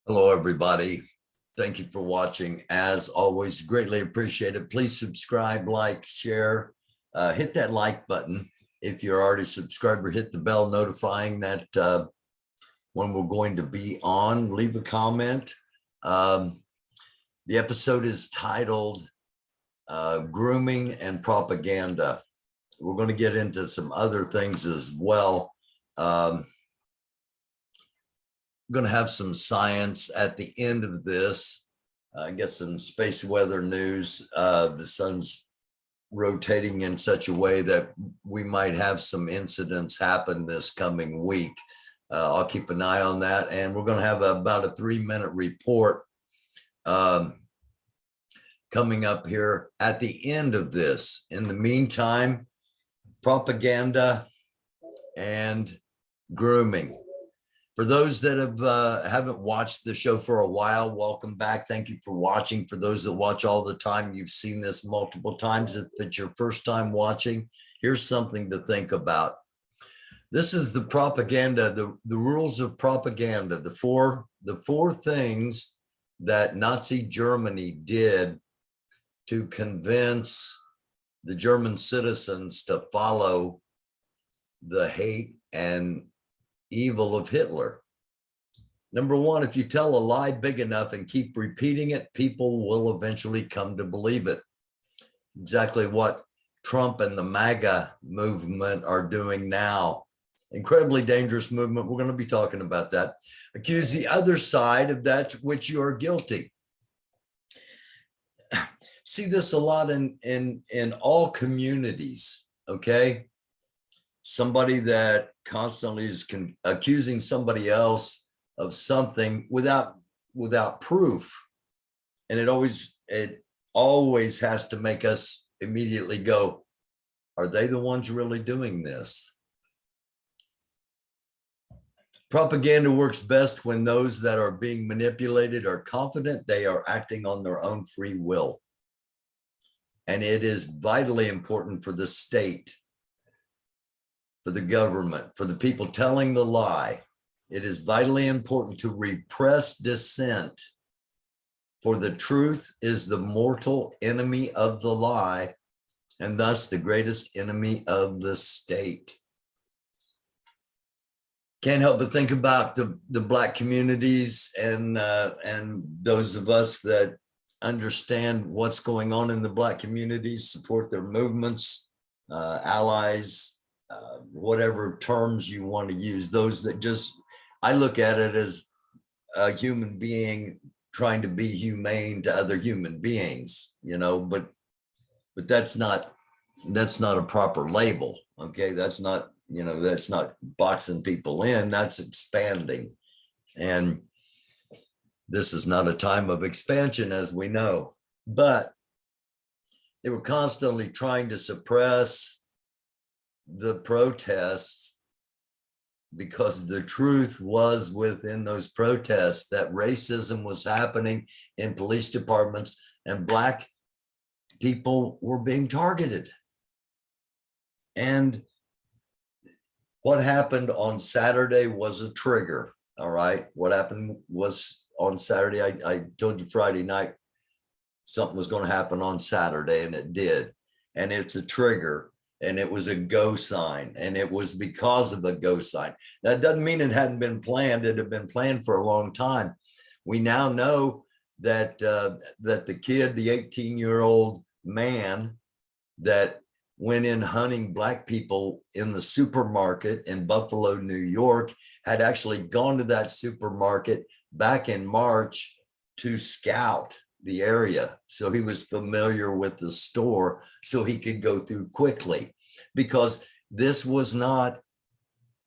Hello, everybody. Thank you for watching. As always, greatly appreciated. Please subscribe, like, share, hit that like button. If you're already subscribed, or hit the bell notifying that when we're going to be on. Leave a comment. The episode is titled Grooming and Propaganda. We're going to get into some other things as well. Going to have some science at the end of this. I guess some space weather news. The sun's rotating in such a way that we might have some incidents happen this coming week. I'll keep an eye on that. And we're going to have about a 3-minute report coming up here at the end of this. In the meantime, propaganda and grooming. For those that haven't watched the show for a while, welcome back. Thank you for watching. For those that watch all the time, you've seen this multiple times. If it's your first time watching, here's something to think about. This is the propaganda, the rules of propaganda, the four things that Nazi Germany did to convince the German citizens to follow the hate and evil of Hitler. Number one, if you tell a lie big enough and keep repeating it, people will eventually come to believe it. Exactly what Trump and the MAGA movement are doing now. Incredibly dangerous movement. We're going to be talking about that. Accuse the other side of that which you are guilty. See this a lot in all communities, okay? Somebody that constantly is accusing somebody else of something without proof, and it always has to make us immediately go, are they the ones really doing this? Propaganda works best when those that are being manipulated are confident they are acting on their own free will, and it is vitally important for the state, for the government, for the people telling the lie. It is vitally important to repress dissent, for the truth is the mortal enemy of the lie, and thus the greatest enemy of the state. Can't help but think about the Black communities and those of us that understand what's going on in the Black communities, support their movements, allies, whatever terms you want to use. Those that just, I look at it as a human being trying to be humane to other human beings, you know, but that's not a proper label. Okay. That's not, you know, that's not boxing people in, that's expanding. And this is not a time of expansion, as we know, but they were constantly trying to suppress the protests because the truth was within those protests, that racism was happening in police departments and Black people were being targeted. And what happened on Saturday was a trigger. All right. What happened was on Saturday, I told you Friday night, something was going to happen on Saturday, and it did. And it's a trigger, and it was a go sign, and it was because of a go sign. That doesn't mean it hadn't been planned. It had been planned for a long time. We now know that that the kid, the 18-year-old man that went in hunting Black people in the supermarket in Buffalo, New York, had actually gone to that supermarket back in March to scout the area. So he was familiar with the store so he could go through quickly, because this was not,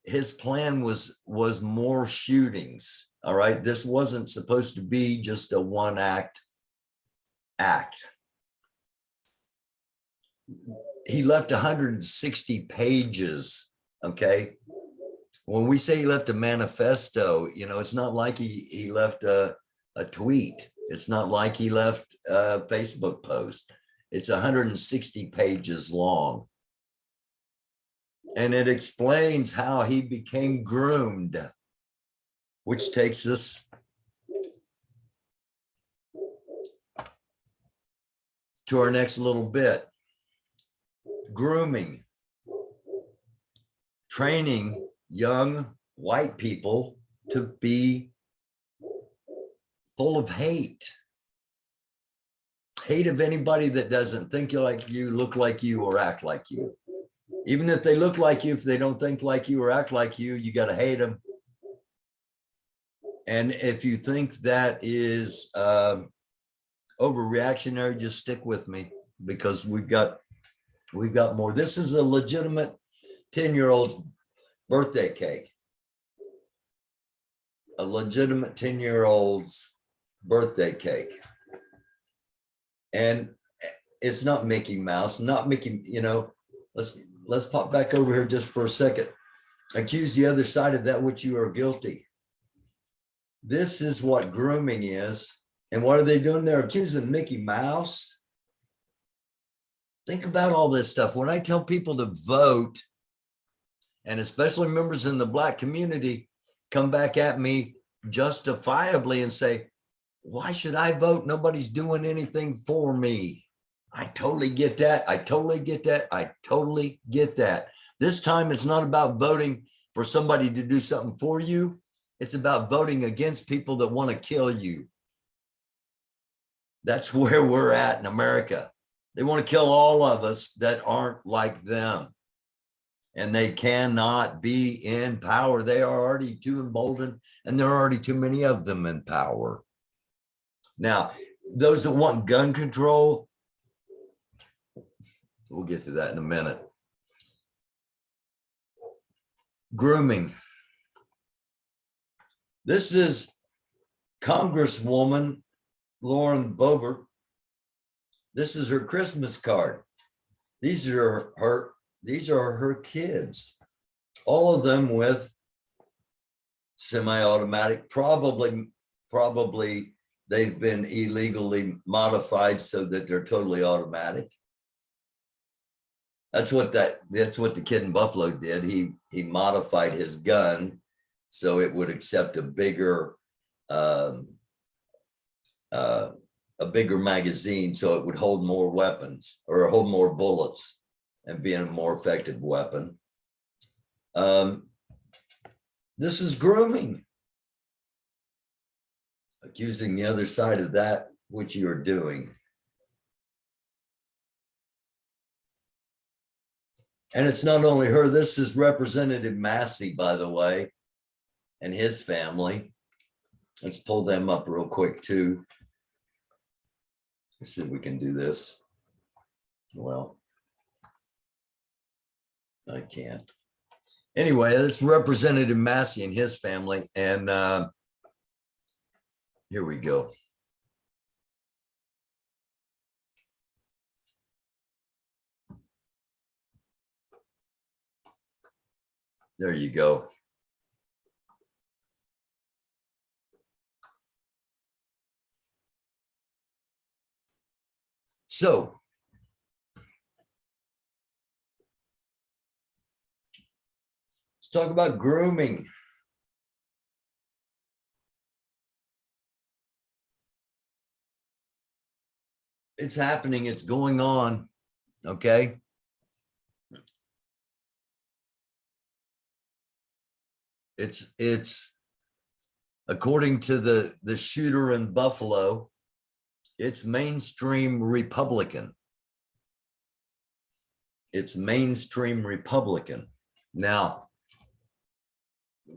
his plan was more shootings. All right. This wasn't supposed to be just a one act. He left 160 pages. Okay. When we say he left a manifesto, you know, it's not like he left a tweet. It's not like he left a Facebook post. It's 160 pages long. And it explains how he became groomed, which takes us to our next little bit. Grooming. Training young white people to be full of hate. Hate of anybody that doesn't think like you, look like you, or act like you. Even if they look like you, if they don't think like you or act like you got to hate them. And if you think that is overreactionary, just stick with me, because we've got more. This is a legitimate 10-year-old's birthday cake. A legitimate 10-year-old's birthday cake. And it's not Mickey Mouse, not Mickey, you know. Let's pop back over here just for a second. Accuse the other side of that which you are guilty. This is what grooming is. And what are they doing? They're accusing Mickey Mouse. Think about all this stuff. When I tell people to vote, and especially members in the Black community come back at me justifiably and say, why should I vote? Nobody's doing anything for me. I totally get that. I totally get that. I totally get that. This time it's not about voting for somebody to do something for you. It's about voting against people that want to kill you. That's where we're at in America. They want to kill all of us that aren't like them. And they cannot be in power. They are already too emboldened, and there are already too many of them in power. Now, those that want gun control, we'll get to that in a minute. Grooming. This is Congresswoman Lauren Boebert. This is her Christmas card. These are her kids, all of them with semi-automatic, probably they've been illegally modified so that they're totally automatic. That's what the kid in Buffalo did. He modified his gun so it would accept a bigger magazine, so it would hold more weapons or hold more bullets and be a more effective weapon. This is grooming. Accusing the other side of that which you are doing. And it's not only her, this is Representative Massey, by the way, and his family. Let's pull them up real quick too. Let's see if we can do this. Well, I can't. Anyway, it's Representative Massey and his family. And here we go. There you go. So, let's talk about grooming. It's happening, it's going on, okay? It's according to the shooter in Buffalo, it's mainstream Republican. It's mainstream Republican. Now,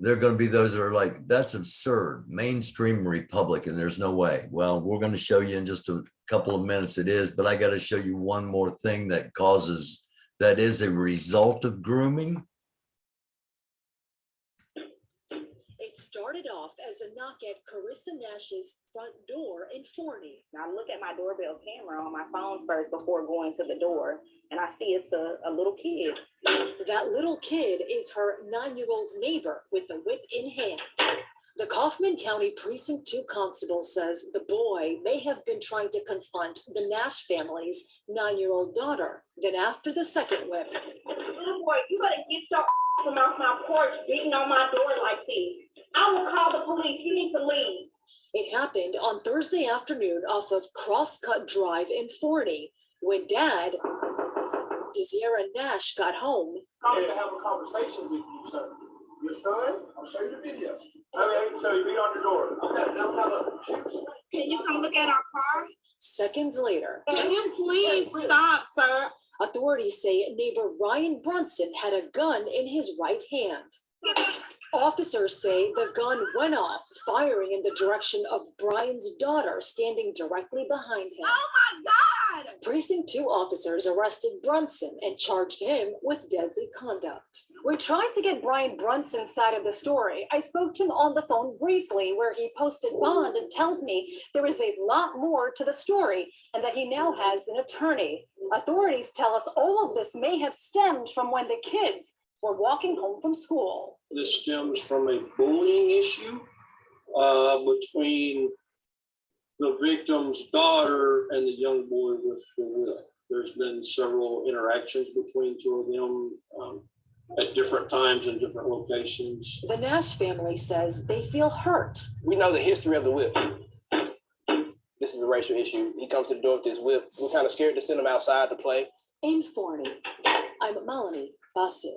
there are going to be those that are like, that's absurd. Mainstream Republican, there's no way. Well, we're going to show you in just a couple of minutes it is, but I got to show you one more thing that is a result of grooming. It started off as a knock at Carissa Nash's front door in Forney. I look at my doorbell camera on my phone first before going to the door, and I see it's a little kid. That little kid is her 9-year-old neighbor with the whip in hand. The Kaufman County Precinct 2 constable says the boy may have been trying to confront the Nash family's 9-year-old daughter. Then after the second whip, Little boy, you better get your from off my porch beating on my door like this. I will call the police. You need to leave. It happened on Thursday afternoon off of Crosscut Drive in Forney when Dad, Desira Nash, got home. I'm to have a conversation with you, sir. Your son? I'll show you the video. Okay, so you be on the door. Okay, I'll have a... Can you come look at our car? Seconds later, Can you please stop, sir? authorities say neighbor Ryan Brunson had a gun in his right hand. Officers say the gun went off, firing in the direction of Brian's daughter standing directly behind him. Oh my God! Precinct 2 officers arrested Brunson and charged him with deadly conduct. We tried to get Brian Brunson's side of the story. I spoke to him on the phone briefly where he posted bond and tells me there is a lot more to the story and that he now has an attorney. Authorities tell us all of this may have stemmed from when the kids were walking home from school. This stems from a bullying issue between the victim's daughter and the young boy with the whip. There's been several interactions between two of them at different times in different locations. The Nash family says they feel hurt. We know the history of the whip. This is a racial issue. He comes to the door with this whip. We're kind of scared to send him outside to play. In Forney, I'm Melanie Basu.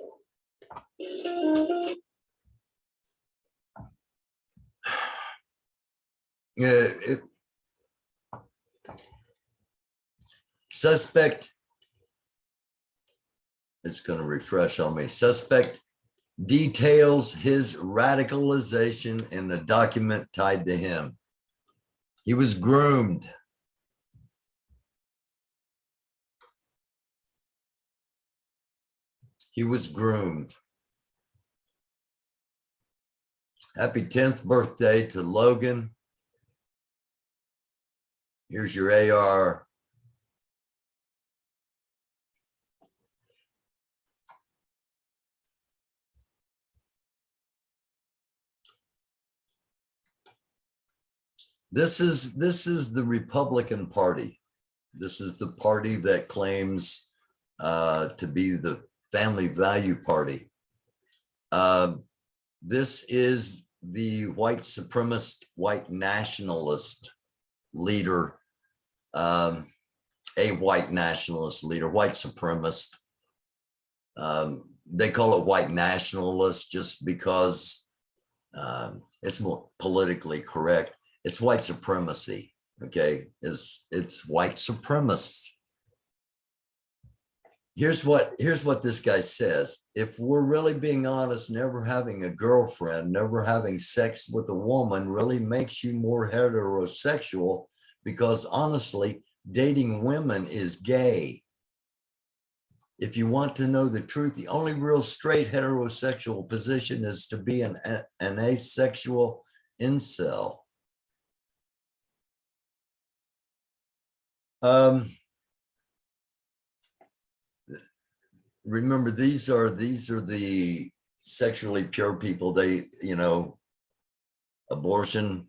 Suspect, it's going to refresh on me. Suspect details his radicalization in the document tied to him. He was groomed. He was groomed. Happy 10th birthday to Logan. Here's your AR. This is the Republican Party. This is the party that claims to be the family value party. This is the white supremacist, white nationalist leader, a white nationalist leader, white supremacist. They call it white nationalist just because it's more politically correct. It's white supremacy, okay? It's white supremacists. Here's what this guy says. If we're really being honest, never having a girlfriend, never having sex with a woman really makes you more heterosexual because honestly, dating women is gay. If you want to know the truth, the only real straight heterosexual position is to be an asexual incel. Remember, these are the sexually pure people. They, abortion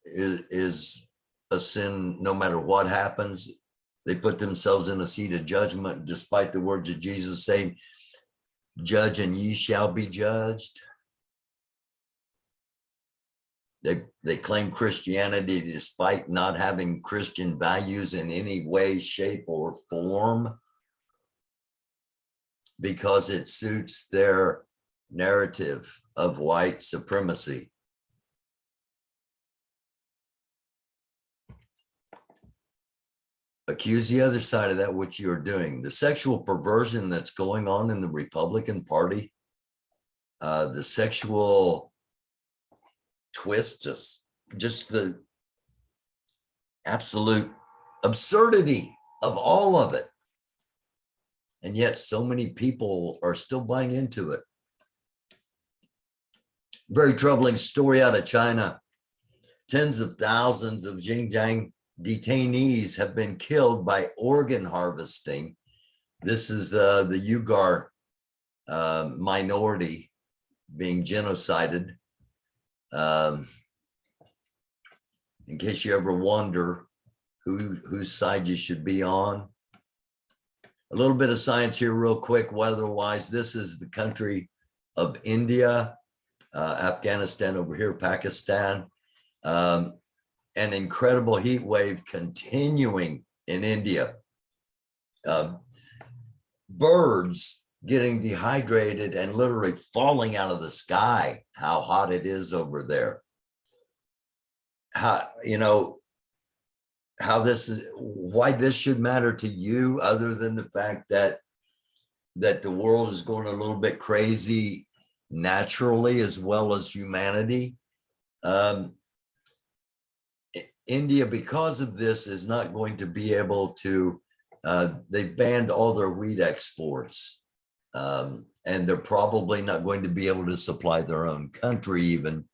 is a sin no matter what happens. They put themselves in a seat of judgment, despite the words of Jesus saying, "Judge and ye shall be judged." They claim Christianity despite not having Christian values in any way, shape, or form because it suits their narrative of white supremacy. Accuse the other side of that, what you're doing. The sexual perversion that's going on in the Republican Party, the sexual twists, just the absolute absurdity of all of it. And yet so many people are still buying into it. Very troubling story out of China. Tens of thousands of Xinjiang detainees have been killed by organ harvesting. This is the Uyghur minority being genocided. In case you ever wonder whose side you should be on. A little bit of science here real quick. Weather-wise, this is the country of India, Afghanistan over here, Pakistan. An incredible heat wave continuing in India. Birds getting dehydrated and literally falling out of the sky, how hot it is over there. How, you know, how this is, why this should matter to you, other than the fact that the world is going a little bit crazy naturally as well as humanity. India, because of this, is not going to be able to, they've banned all their wheat exports. And they're probably not going to be able to supply their own country even,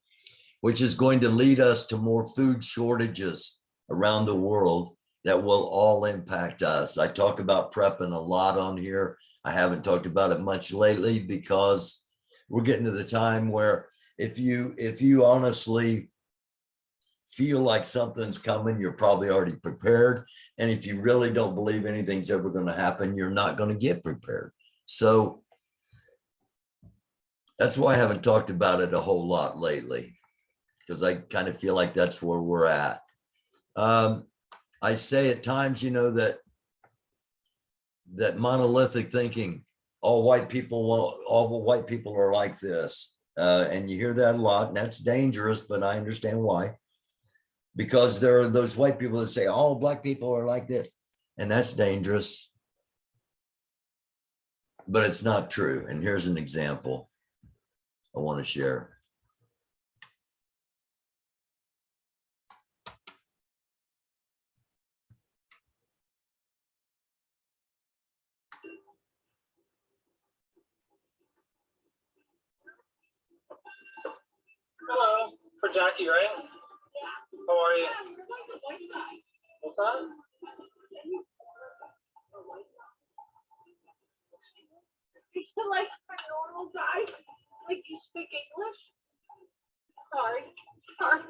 which is going to lead us to more food shortages around the world that will all impact us. I talk about prepping a lot on here. I haven't talked about it much lately because we're getting to the time where if you honestly feel like something's coming, you're probably already prepared. And if you really don't believe anything's ever going to happen, you're not going to get prepared. So that's why I haven't talked about it a whole lot lately, because I kind of feel like that's where we're at. I say at times, you know, that monolithic thinking, all white people are like this. And you hear that a lot, and that's dangerous, but I understand why. Because there are those white people that say all black people are like this, and that's dangerous. But it's not true. And here's an example I want to share. Hello, for Jackie, right? How are you? What's that? Like a normal guy, like you speak English. Sorry.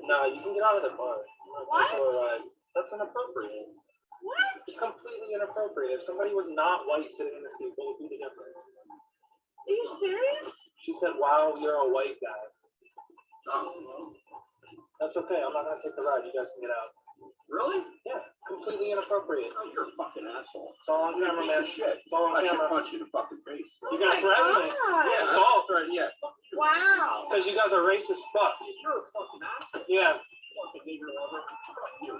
No, you can get out of the car. What? That's all right. That's inappropriate. What? It's completely inappropriate. If somebody was not white sitting in the seat, what would be the difference? Are you serious? She said, wow, you're a white guy. Oh, that's okay. I'm not going to take the ride. You guys can get out. Really? Yeah, completely inappropriate. Oh, you're a fucking asshole. It's all on camera, man. Shit. It's all on I should camera. punch you in the fucking face. You guys threaten me. Yeah, it's all threat. Yeah. Wow. Because you guys are racist fucks. You're a fucking asshole. Yeah. Fucking nigger lover. Fuck you.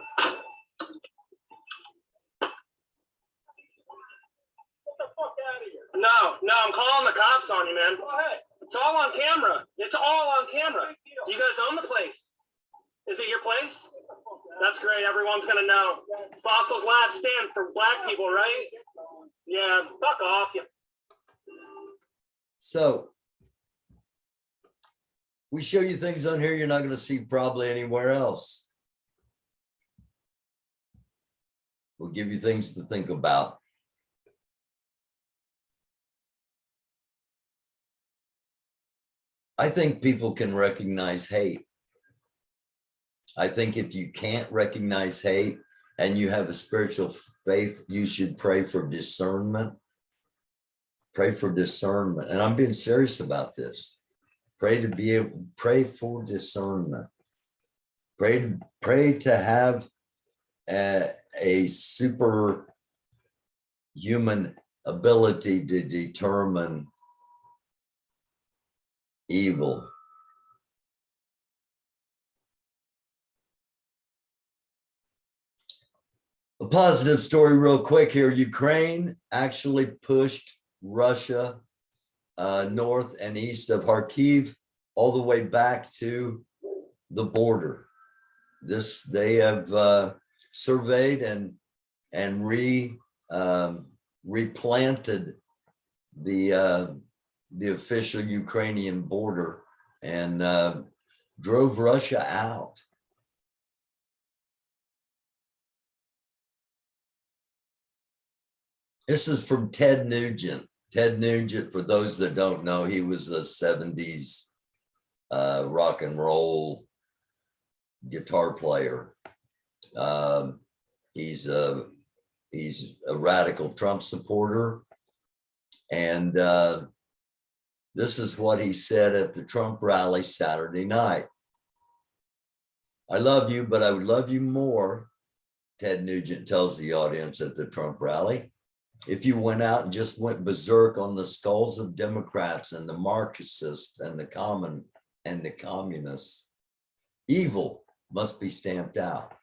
Get the fuck out of here. No, I'm calling the cops on you, man. Go ahead. It's all on camera. It's all on camera. You guys own the place. Is it your place? That's great. Everyone's gonna know. Fossil's last stand for black people, right? Yeah, fuck off. You. So we show you things on here you're not going to see probably anywhere else. We'll give you things to think about. I think people can recognize hate. I think if you can't recognize hate and you have a spiritual faith, you should pray for discernment. Pray for discernment. And I'm being serious about this. Pray for discernment. Pray to have a superhuman ability to determine evil. A positive story real quick here. Ukraine actually pushed Russia north and east of Kharkiv all the way back to the border. They have surveyed and replanted the official Ukrainian border and drove Russia out. This is from Ted Nugent. Ted Nugent, for those that don't know, he was a 70s rock and roll guitar player. He's a radical Trump supporter. And this is what he said at the Trump rally Saturday night. I love you, but I would love you more, Ted Nugent tells the audience at the Trump rally, if you went out and just went berserk on the skulls of Democrats and the Marxists and the communists. Evil must be stamped out.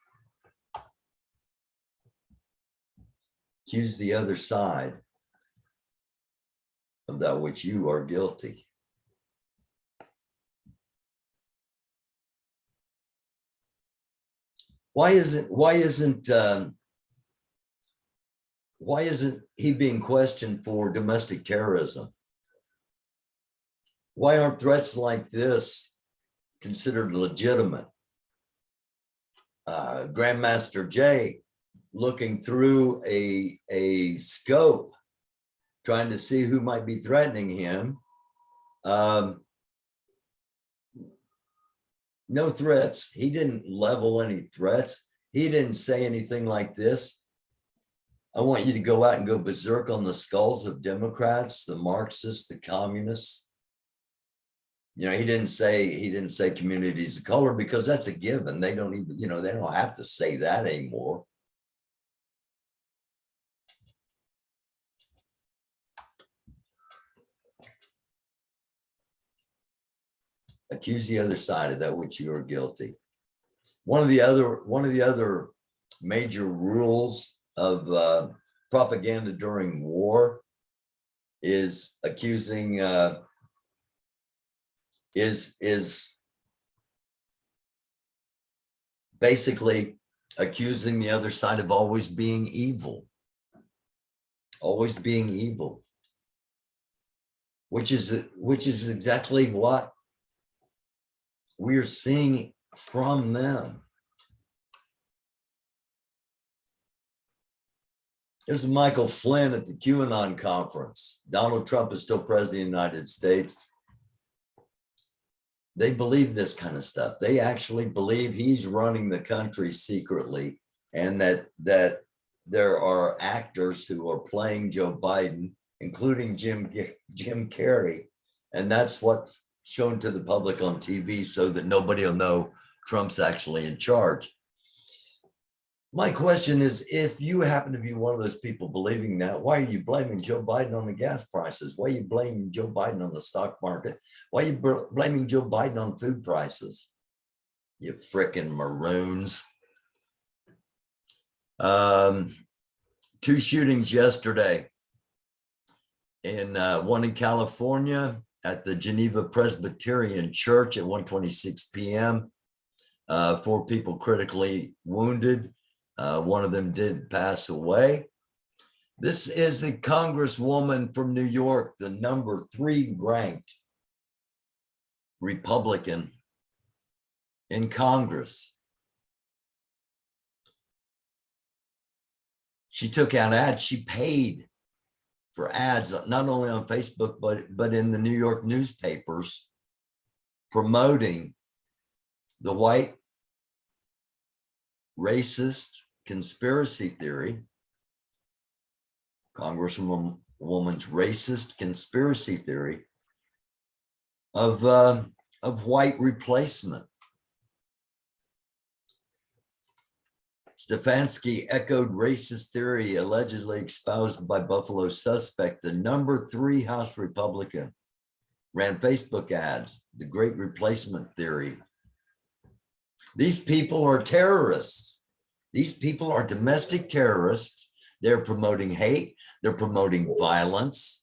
Accuse the other side of that which you are guilty. Why isn't he being questioned for domestic terrorism? Why aren't threats like this considered legitimate? Grandmaster Jay looking through a scope, trying to see who might be threatening him. No threats. He didn't level any threats. He didn't say anything like this. I want you to go out and go berserk on the skulls of Democrats, the Marxists, the communists. You know, he didn't say communities of color, because that's a given. They don't even, they don't have to say that anymore. Accuse the other side of that which you are guilty. One of the other major rules of propaganda during war is accusing is basically accusing the other side of always being evil, which is exactly what we're seeing from them. This is Michael Flynn at the QAnon conference. Donald Trump is still president of the United States. They believe this kind of stuff. They actually believe he's running the country secretly, and that there are actors who are playing Joe Biden, including Jim Carrey, and that's what's shown to the public on TV so that nobody will know Trump's actually in charge. My question is, if you happen to be one of those people believing that, why are you blaming Joe Biden on the gas prices? Why are you blaming Joe Biden on the stock market? Why are you blaming Joe Biden on food prices? You frickin' maroons. 2 shootings yesterday, one in California at the Geneva Presbyterian Church at 1:26 p.m. 4 people critically wounded. One of them did pass away. This is a congresswoman from New York, the number 3 ranked Republican in Congress. She took out ads. She paid for ads, not only on Facebook, but in the New York newspapers, promoting the white racist conspiracy theory, Congresswoman's racist conspiracy theory of white replacement. Stefanski echoed racist theory allegedly espoused by Buffalo suspect, the number 3 House Republican, ran Facebook ads, the great replacement theory. These people are terrorists. These people are domestic terrorists. They're promoting hate. They're promoting violence.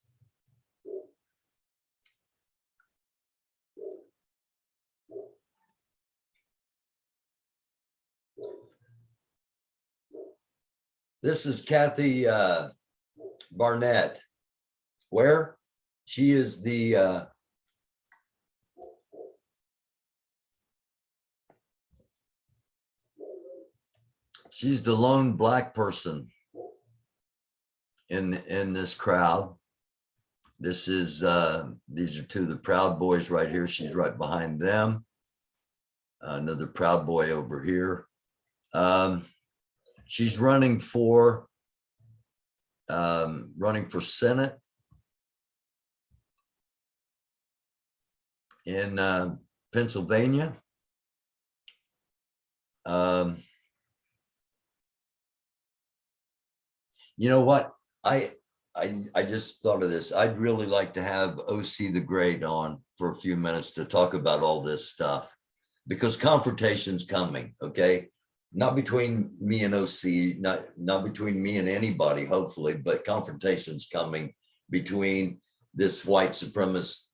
This is Kathy Barnett. Where? She is the she's the lone Black person in this crowd. This is these are 2 of the Proud Boys right here. She's right behind them. Another Proud Boy over here. She's running for Senate in Pennsylvania. You know what? I just thought of this. I'd really like to have OC the Great on for a few minutes to talk about all this stuff, because confrontation's coming, okay? Not between me and OC, not between me and anybody, hopefully, but confrontation's coming between this white supremacist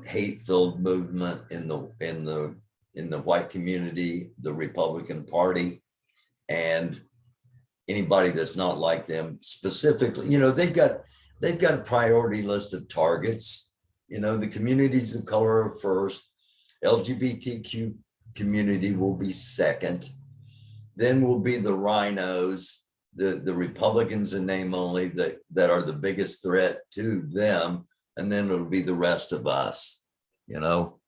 hate-filled movement in the white community, the Republican Party, and anybody that's not like them. Specifically, you know, they've got a priority list of targets. You know, the communities of color are first, LGBTQ community will be second, then will be the rhinos, the Republicans in name only, that are the biggest threat to them, and then it'll be the rest of us, you know,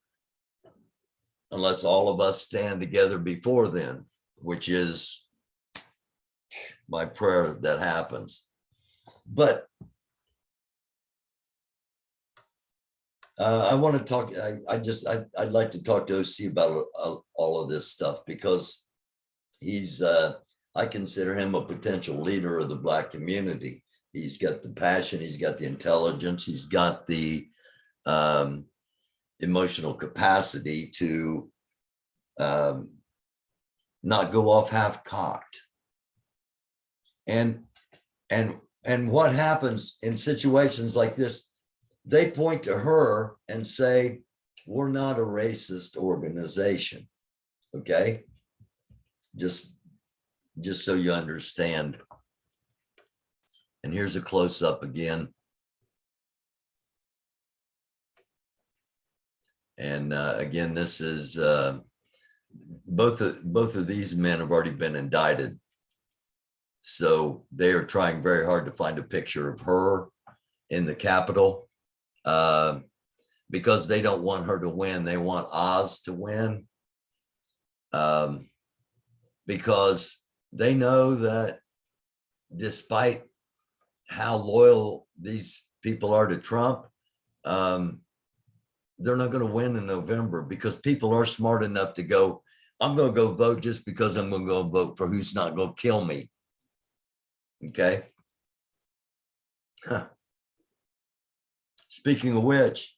unless all of us stand together before then, which is my prayer that happens. But I want to talk, I'd like to talk to OC about all of this stuff, because he's, I consider him a potential leader of the Black community. He's got the passion, he's got the intelligence, he's got the emotional capacity to not go off half-cocked. And what happens in situations like this, they point to her and say, we're not a racist organization, okay? Just so you understand. And here's a close-up again. And again, this is, both of these men have already been indicted. So they are trying very hard to find a picture of her in the Capitol, because they don't want her to win. They want Oz to win, because they know that despite how loyal these people are to Trump, they're not going to win in November, because people are smart enough to go, I'm going to go vote just because I'm going to go vote for who's not going to kill me. Okay. Huh. Speaking of which,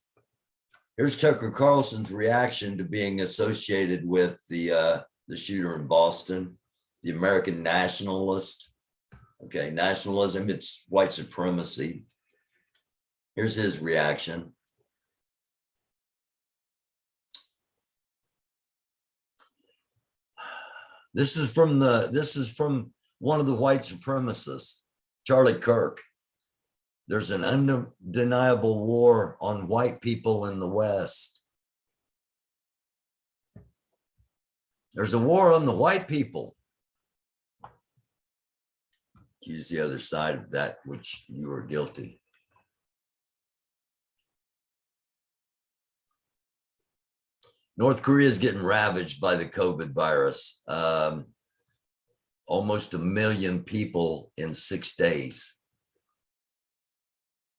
here's Tucker Carlson's reaction to being associated with the shooter in Boston, the American nationalist. Okay, nationalism, it's white supremacy. Here's his reaction. This is from one of the white supremacists, Charlie Kirk. There's an undeniable war on white people in the West. There's a war on the white people. Accuse the other side of that which you are guilty. North Korea is getting ravaged by the COVID virus. Almost 1 million people in 6 days.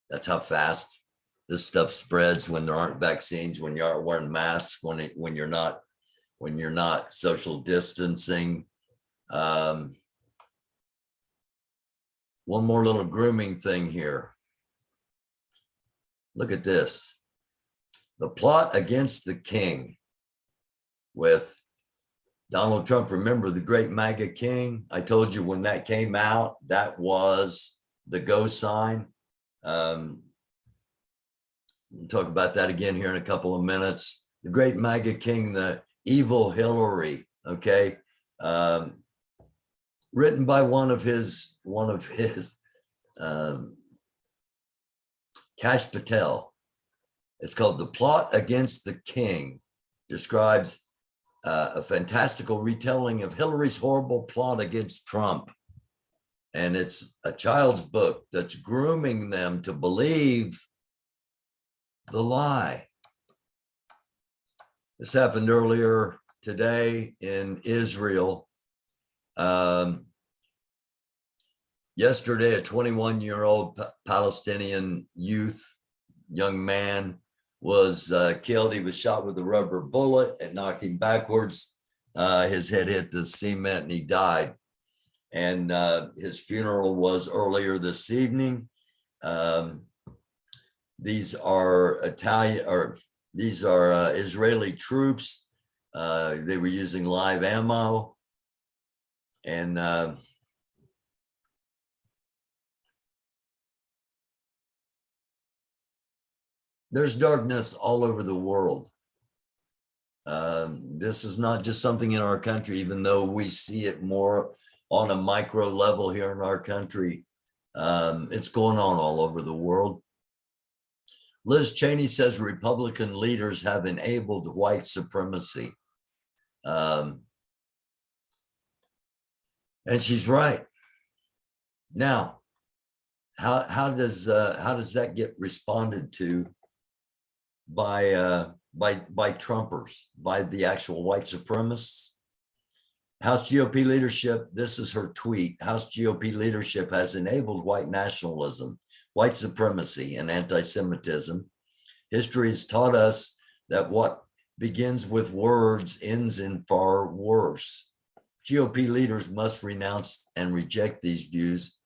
That's how fast this stuff spreads when there aren't vaccines, when you aren't wearing masks, when you're not social distancing. One more little grooming thing here. Look at this. The plot against the king with Donald Trump. Remember the great MAGA king? I told you when that came out, that was the go sign. We'll talk about that again here in a couple of minutes. The great MAGA king, the evil Hillary, okay? Written by one of his Cash Patel. It's called The Plot Against the King. Describes a fantastical retelling of Hillary's horrible plot against Trump. And it's a child's book that's grooming them to believe the lie. This happened earlier today in Israel. Yesterday, a 21-year-old Palestinian young man was killed. He was shot with a rubber bullet. It knocked him backwards His head hit the cement and he died. And his funeral was earlier this evening. These are Israeli troops. They were using live ammo, and there's darkness all over the world. This is not just something in our country, even though we see it more on a micro level here in our country. It's going on all over the world. Liz Cheney says Republican leaders have enabled white supremacy. And she's right. Now, how does that get responded to by Trumpers, by the actual white supremacists? House GOP leadership, this is her tweet. House GOP leadership has enabled white nationalism, white supremacy, and anti-Semitism. History has taught us that what begins with words ends in far worse. GOP leaders must renounce and reject these views,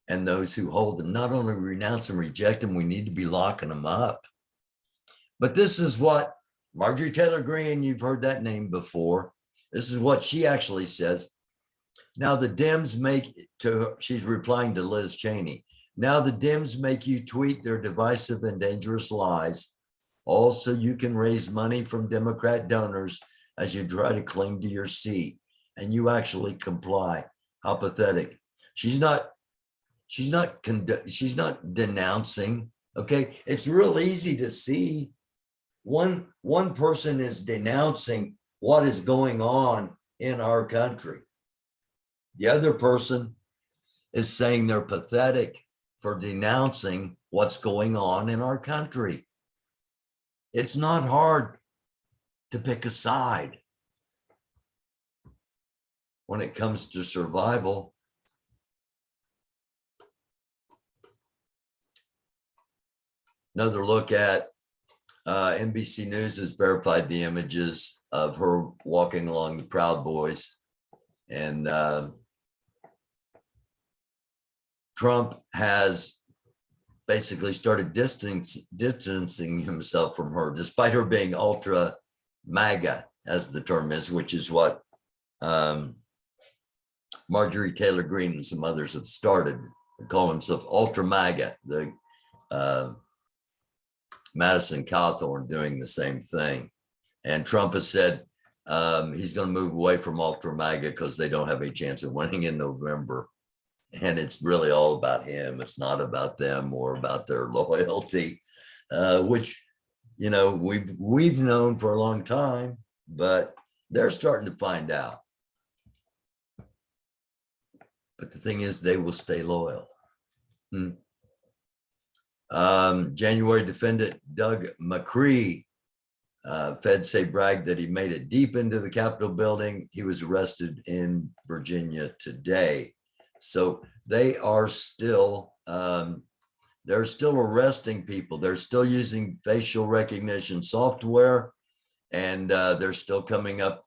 and those who hold them. Not only renounce and reject them, we need to be locking them up. But this is what Marjorie Taylor Greene, you've heard that name before. This is what she actually says. Now the Dems she's replying to Liz Cheney. Now the Dems make you tweet their divisive and dangerous lies. Also, you can raise money from Democrat donors as you try to cling to your seat, and you actually comply. How pathetic. She's not denouncing. Okay, it's real easy to see. One person is denouncing what is going on in our country. The other person is saying they're pathetic for denouncing what's going on in our country. It's not hard to pick a side when it comes to survival. Another look at NBC News has verified the images of her walking along the Proud Boys, and Trump has basically started distancing himself from her, despite her being ultra MAGA, as the term is, which is what Marjorie Taylor Greene and some others have started, call themselves ultra MAGA. The Madison Cawthorn doing the same thing. And Trump has said he's going to move away from ultra MAGA because they don't have a chance of winning in November. And it's really all about him. It's not about them or about their loyalty, which, you know, we've known for a long time, but they're starting to find out. But the thing is, they will stay loyal. January defendant Doug McCree, feds say bragged that he made it deep into the Capitol building. He was arrested in Virginia today. So they are still, they're still arresting people. They're still using facial recognition software, and they're still coming up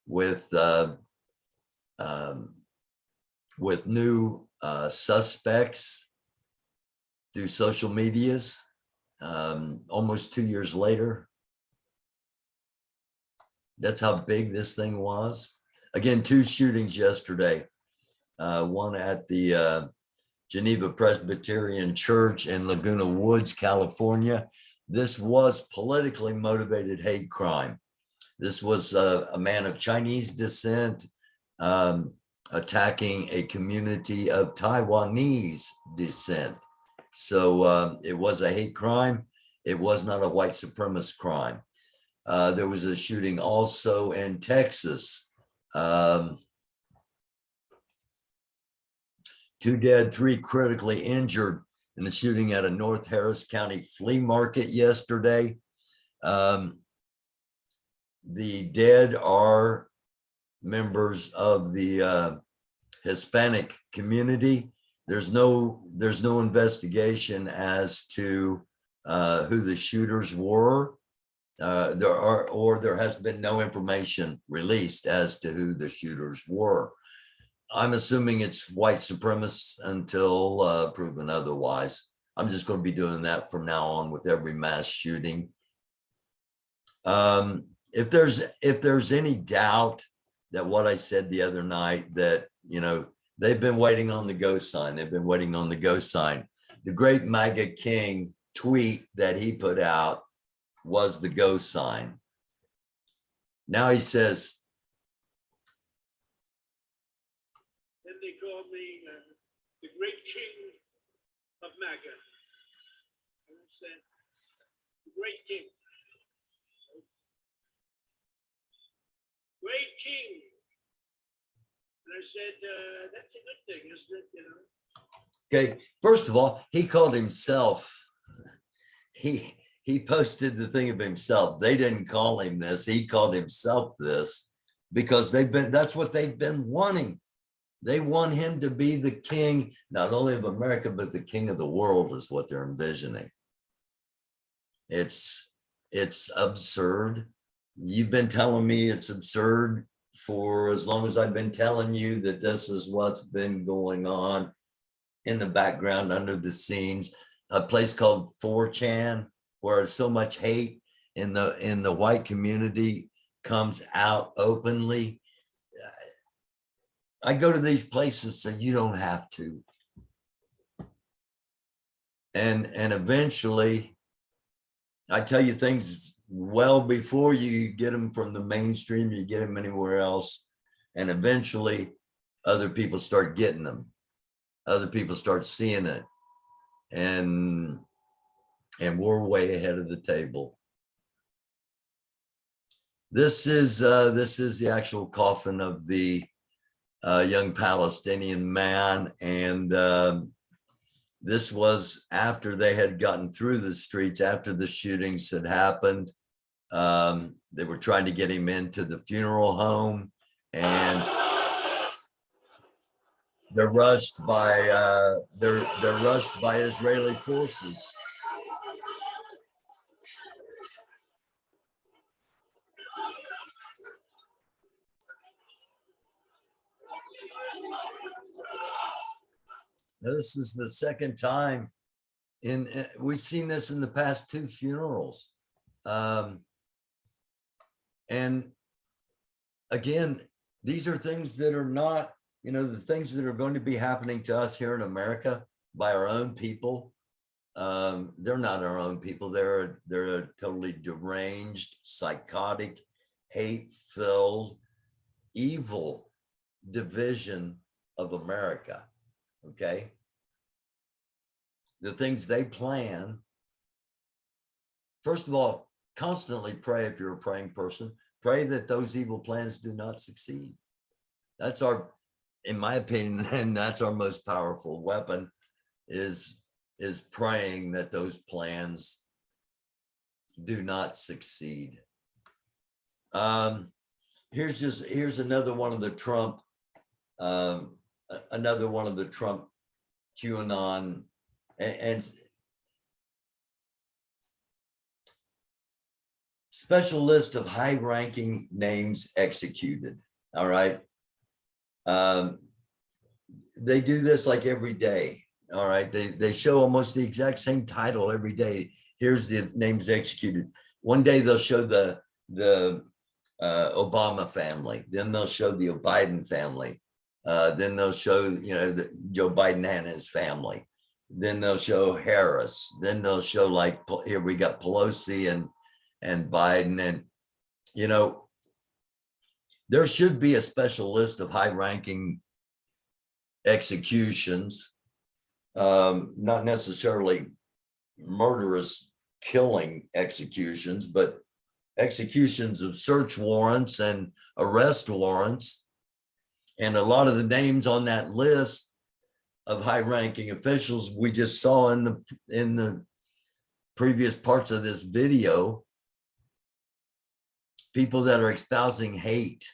with new suspects through social medias. Almost 2 years later. That's how big this thing was. Again, 2 shootings yesterday. One at the Geneva Presbyterian Church in Laguna Woods, California. This was politically motivated hate crime. This was a man of Chinese descent attacking a community of Taiwanese descent. So it was a hate crime. It was not a white supremacist crime. There was a shooting also in Texas. 2 dead, 3 critically injured in the shooting at a North Harris County flea market yesterday. The dead are members of the Hispanic community. There's no investigation as to who the shooters were. there has been no information released as to who the shooters were. I'm assuming it's white supremacists until proven otherwise. I'm just going to be doing that from now on with every mass shooting. If there's any doubt that what I said the other night, that, you know, they've been waiting on the go sign. They've been waiting on the go sign. The great MAGA King tweet that he put out was the go sign. Now he says, Then they call me the great king of MAGA. I said, the great king. Great king. And I said, that's a good thing, isn't it? You know? okay, first of all, he called himself, he posted the thing of himself. They didn't call him this. He called himself this because that's what they've been wanting. They want him to be the king, not only of America, but the king of the world is what they're envisioning. It's absurd. You've been telling me it's absurd for as long as I've been telling you that this is what's been going on in the background under the scenes. A place called 4chan, where so much hate in the white community comes out openly. I go to these places so you don't have to. And eventually I tell you things well before you get them from the mainstream, you get them anywhere else. And eventually other people start getting them. Other people start seeing it. And we're way ahead of the table. This is the actual coffin of the young Palestinian man. And this was after they had gotten through the streets, after the shootings had happened. They were trying to get him into the funeral home, and they're rushed by Israeli forces. Now, this is the second time we've seen this in the past 2 funerals. And again, these are things that are not, you know, the things that are going to be happening to us here in America by our own people. They're not our own people. They're a totally deranged, psychotic, hate-filled, evil division of America. Okay. The things they plan. First of all, constantly pray. If you're a praying person, pray that those evil plans do not succeed. That's our, in my opinion, and that's our most powerful weapon, is praying that those plans do not succeed. Here's another one of the Trump, QAnon and special list of high-ranking names executed. All right. They do this like every day. All right. They show almost the exact same title every day. Here's the names executed. One day they'll show the Obama family. Then they'll show the Biden family. Then they'll show, you know, Joe Biden and his family. Then they'll show Harris. Then they'll show, like, here we got Pelosi and Biden. And, you know, there should be a special list of high-ranking executions, not necessarily murderous killing executions, but executions of search warrants and arrest warrants. And a lot of the names on that list of high-ranking officials we just saw in the previous parts of this video, people that are espousing hate.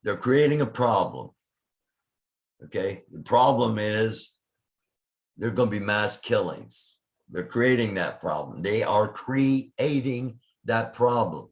They're creating a problem. Okay, the problem is there are going to be mass killings. They're creating that problem. They are creating that problem.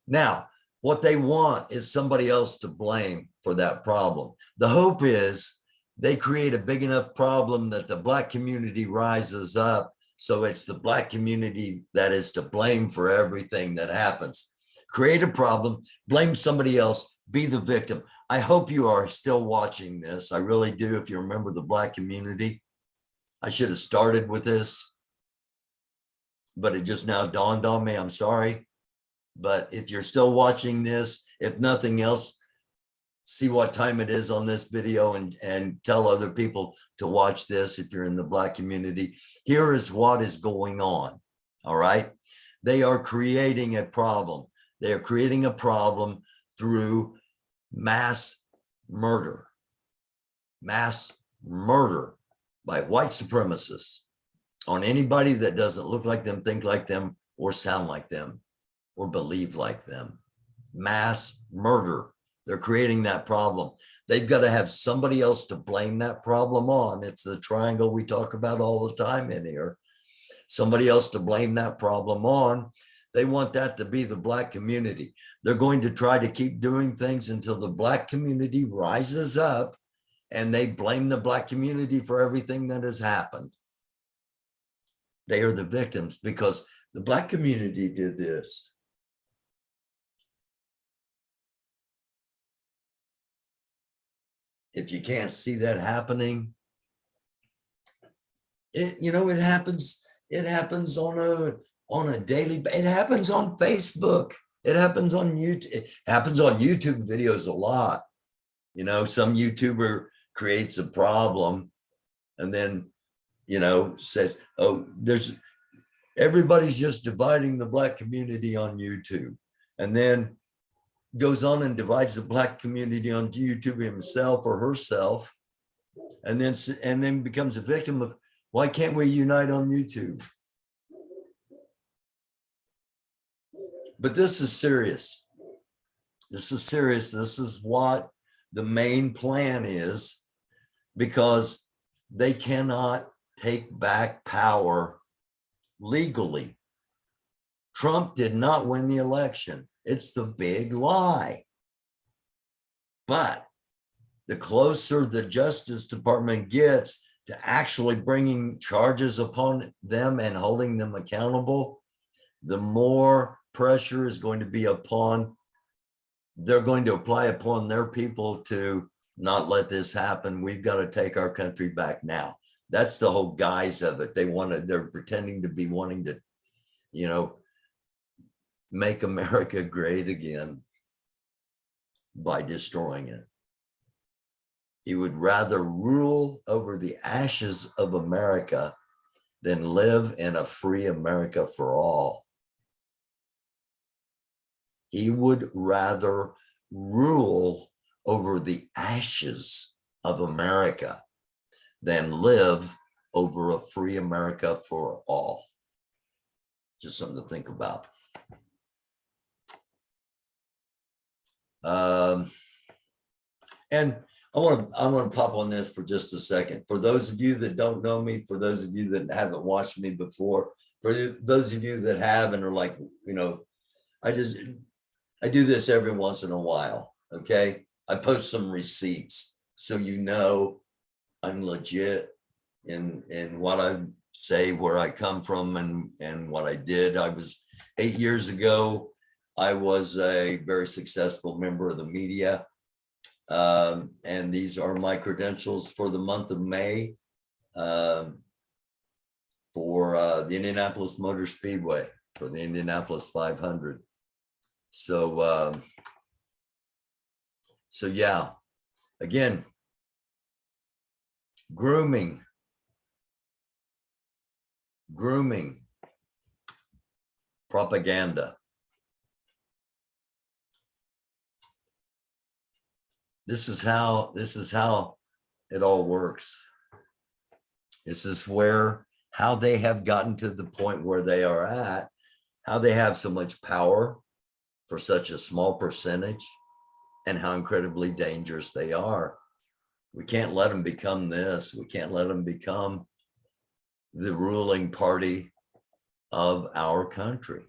Now, what they want is somebody else to blame for that problem. The hope is they create a big enough problem that the Black community rises up. So it's the Black community that is to blame for everything that happens. Create a problem, blame somebody else, be the victim. I hope you are still watching this. I really do. If you remember the Black community, I should have started with this, but it just now dawned on me. I'm sorry. But if you're still watching this, if nothing else, see what time it is on this video and tell other people to watch this if you're in the Black community. Here is what is going on. All right. They are creating a problem. They are creating a problem through mass murder. Mass murder by white supremacists on anybody that doesn't look like them, think like them, or sound like them, or believe like them. Mass murder. They're creating that problem. They've got to have somebody else to blame that problem on. It's the triangle we talk about all the time in here. Somebody else to blame that problem on. They want that to be the Black community. They're going to try to keep doing things until the Black community rises up and they blame the Black community for everything that has happened. They are the victims because the Black community did this. If you can't see that happening, it happens on a daily, it happens on Facebook. It happens on YouTube. It happens on YouTube videos a lot. Some YouTuber creates a problem and then, says, oh, everybody's just dividing the Black community on YouTube. And then goes on and divides the Black community on YouTube himself or herself. And then becomes a victim of, why can't we unite on YouTube? But this is serious. This is serious. This is what the main plan is, because they cannot take back power legally. Trump did not win the election. It's the big lie. But the closer the Justice Department gets to actually bringing charges upon them and holding them accountable, the more pressure is going to be upon, they're going to apply upon their people to not let this happen. We've got to take our country back now. That's the whole guise of it. They're pretending to be wanting to, make America great again by destroying it. He would rather rule over the ashes of America than live in a free America for all. He would rather rule over the ashes of America than live over a free America for all. Just something to think about. And I want to pop on this for just a second. For those of you that don't know me, for those of you that haven't watched me before, for those of you that have and are like, I do this every once in a while. Okay. I post some receipts so I'm legit in what I say, where I come from and what I did. 8 years ago, I was a very successful member of the media. And these are my credentials for the month of May for the Indianapolis Motor Speedway, for the Indianapolis 500. So yeah, again, grooming, propaganda. This is how it all works. This is how they have gotten to the point where they are at, how they have so much power for such a small percentage, and how incredibly dangerous they are. We can't let them become this. We can't let them become the ruling party of our country,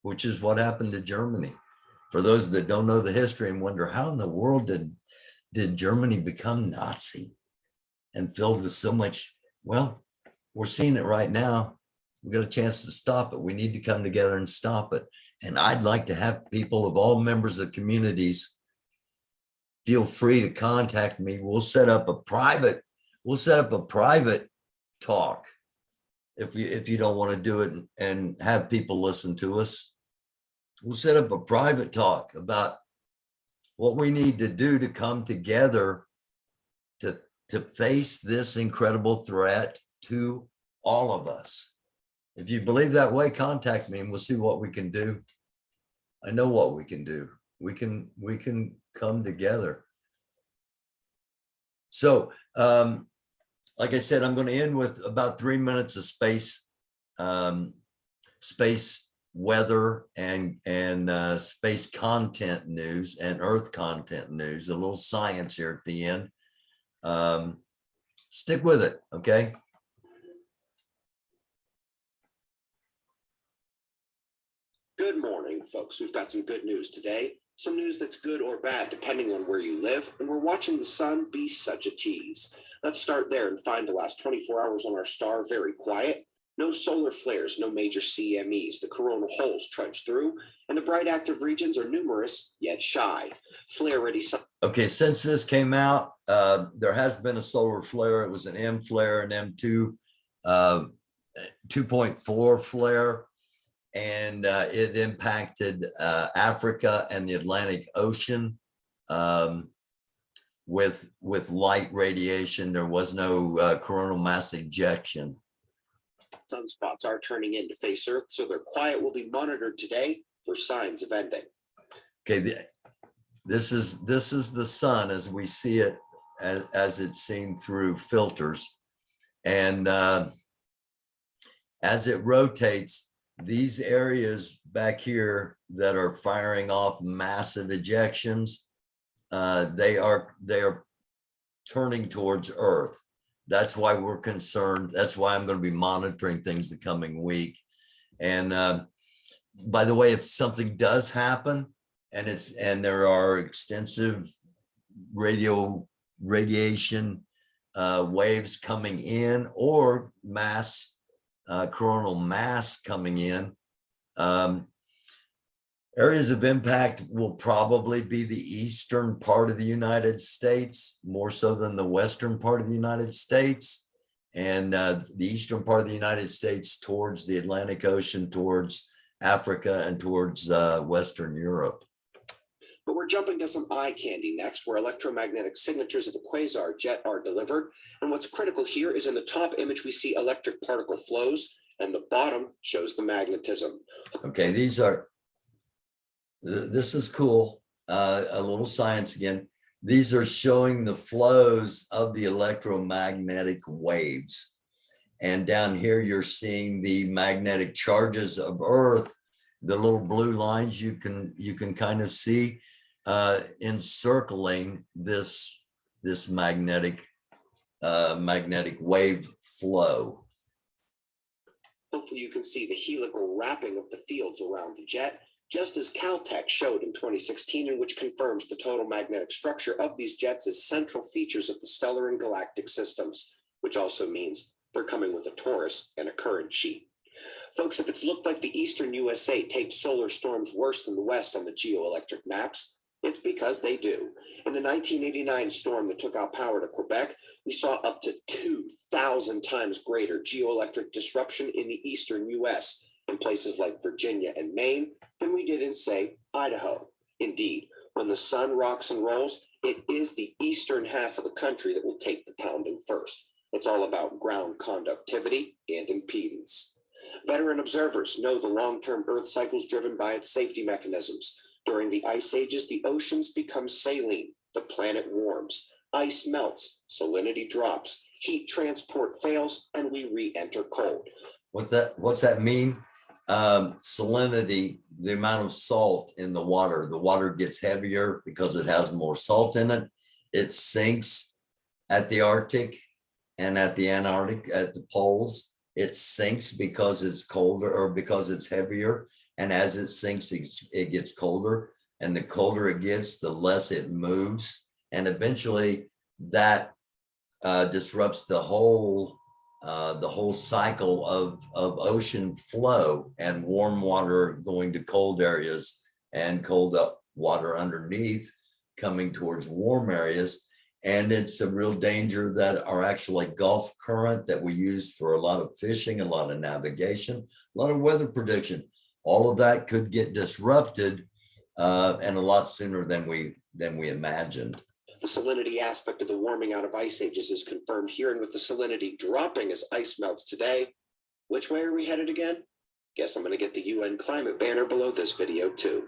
which is what happened to Germany. For those that don't know the history and wonder how in the world did Germany become Nazi and filled with so much, well, we're seeing it right now. We got a chance to stop it. We need to come together and stop it. And I'd like to have people of all members of communities feel free to contact me. We'll set up a private talk if you don't want to do it and have people listen to us. We'll set up a private talk about what we need to do to come together to face this incredible threat to all of us. If you believe that way, contact me and we'll see what we can do. I know what we can do. We can come together. So, like I said, I'm going to end with about 3 minutes of space weather and space content news and Earth content news, a little science here at the end. Stick with it, okay? Good morning, folks. We've got some good news today. Some news that's good or bad, depending on where you live. And we're watching the sun be such a tease. Let's start there and find the last 24 hours on our star very quiet. No solar flares, no major CMEs. The coronal holes trudge through, and the bright active regions are numerous, yet shy. Flare-ready sun. Okay, since this came out, there has been a solar flare. It was an M flare, an M2, 2.4 flare. And it impacted Africa and the Atlantic Ocean with light radiation. There was no coronal mass ejection. Sunspots are turning in to face Earth, so their quiet will be monitored today for signs of ending. Okay, this is the sun as we see it, as it's seen through filters, and as it rotates. These areas back here that are firing off massive ejections, they are turning towards Earth. That's why we're concerned. That's why I'm going to be monitoring things the coming week. And by the way, if something does happen and there are extensive radiation waves coming in or coronal mass coming in. Areas of impact will probably be the eastern part of the United States, more so than the western part of the United States, and the eastern part of the United States towards the Atlantic Ocean, towards Africa, and towards Western Europe. But we're jumping to some eye candy next, where electromagnetic signatures of a quasar jet are delivered. And what's critical here is in the top image, we see electric particle flows, and the bottom shows the magnetism. Okay, this is cool. A little science again. These are showing the flows of the electromagnetic waves. And down here, you're seeing the magnetic charges of Earth. The little blue lines you can kind of see encircling this magnetic wave flow. Hopefully you can see the helical wrapping of the fields around the jet, just as Caltech showed in 2016, and which confirms the total magnetic structure of these jets as central features of the stellar and galactic systems, which also means they're coming with a torus and a current sheet. Folks, if it's looked like the eastern USA takes solar storms worse than the west on the geoelectric maps, it's because they do. In the 1989 storm that took out power to Quebec, we saw up to 2,000 times greater geoelectric disruption in the eastern US in places like Virginia and Maine than we did in, say, Idaho. Indeed, when the sun rocks and rolls, it is the eastern half of the country that will take the pounding first. It's all about ground conductivity and impedance. Veteran observers know the long-term Earth cycles driven by its safety mechanisms. During the ice ages, the oceans become saline, the planet warms, ice melts, salinity drops, heat transport fails, and we re-enter cold. What's that mean? Salinity, the amount of salt in the water gets heavier because it has more salt in it. It sinks at the Arctic and at the Antarctic, at the poles, it sinks because it's colder or because it's heavier. And as it sinks, it gets colder. And the colder it gets, the less it moves. And eventually that disrupts the whole cycle of ocean flow and warm water going to cold areas and cold water underneath coming towards warm areas. And it's a real danger that are actually Gulf current that we use for a lot of fishing, a lot of navigation, a lot of weather prediction. All of that could get disrupted and a lot sooner than we imagined. The salinity aspect of the warming out of ice ages is confirmed here, and with the salinity dropping as ice melts today, which way are we headed again? Guess I'm going to get the UN climate banner below this video too.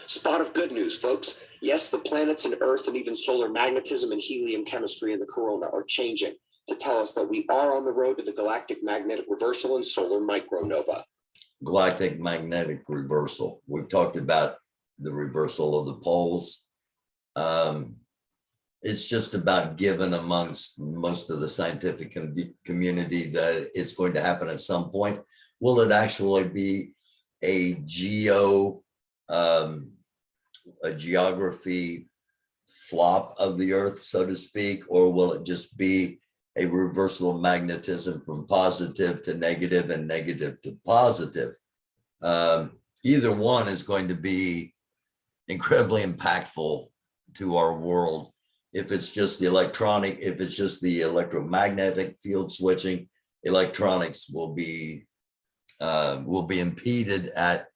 Spot of good news, folks. Yes, the planets and Earth and even solar magnetism and helium chemistry in the corona are changing to tell us that we are on the road to the galactic magnetic reversal and solar micronova. Galactic magnetic reversal. We've talked about the reversal of the poles. It's just about given amongst most of the scientific community that it's going to happen at some point. Will it actually be a geography flop of the Earth, so to speak, or will it just be a reversal of magnetism from positive to negative and negative to positive? Either one is going to be incredibly impactful to our world. If it's just the electromagnetic field switching, electronics will be impeded at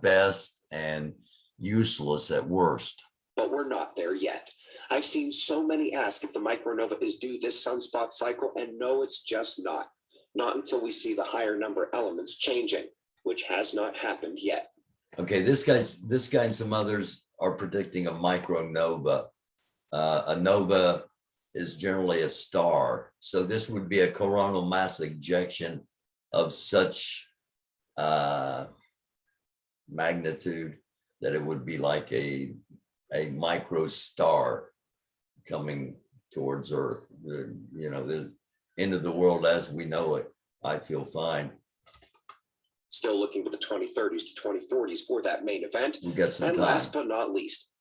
best and useless at worst. But we're not there yet. I've seen so many ask if the micronova is due this sunspot cycle, and no, it's just not. Not until we see the higher number elements changing, which has not happened yet. Okay, this guy and some others are predicting a micronova. A nova is generally a star. So this would be a coronal mass ejection of such magnitude that it would be like a micro star coming towards Earth. The end of the world as we know it. I feel fine. Still looking to the 2030s to 2040s for that main event. We got some and time. last but not least,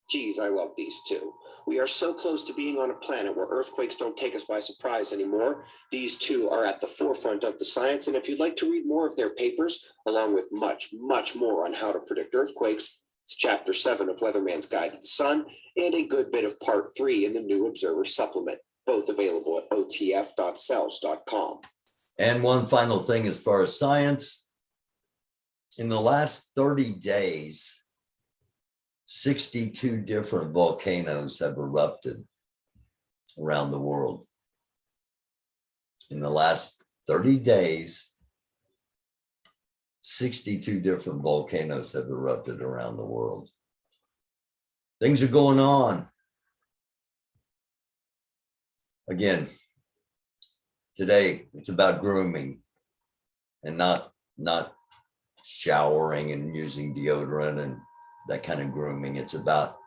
geez, I love these two. We are so close to being on a planet where earthquakes don't take us by surprise anymore. These two are at the forefront of the science. And if you'd like to read more of their papers, along with much, much more on how to predict earthquakes, it's Chapter 7 of Weatherman's Guide to the Sun and a good bit of Part 3 in the New Observer Supplement, both available at otf.cells.com. And one final thing as far as science, in the last 30 days, 62 different volcanoes have erupted around the world. In the last 30 days, 62 different volcanoes have erupted around the world. Things are going on. Again, today it's about grooming and not showering and using deodorant and that kind of grooming. It's about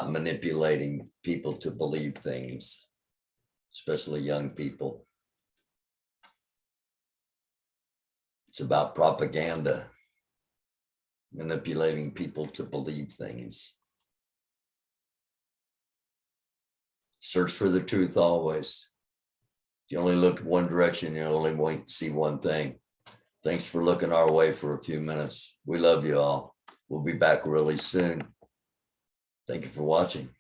manipulating people to believe things, especially young people. It's about propaganda, manipulating people to believe things. Search for the truth always. If you only look one direction, you only won't see one thing. Thanks for looking our way for a few minutes. We love you all. We'll be back really soon. Thank you for watching.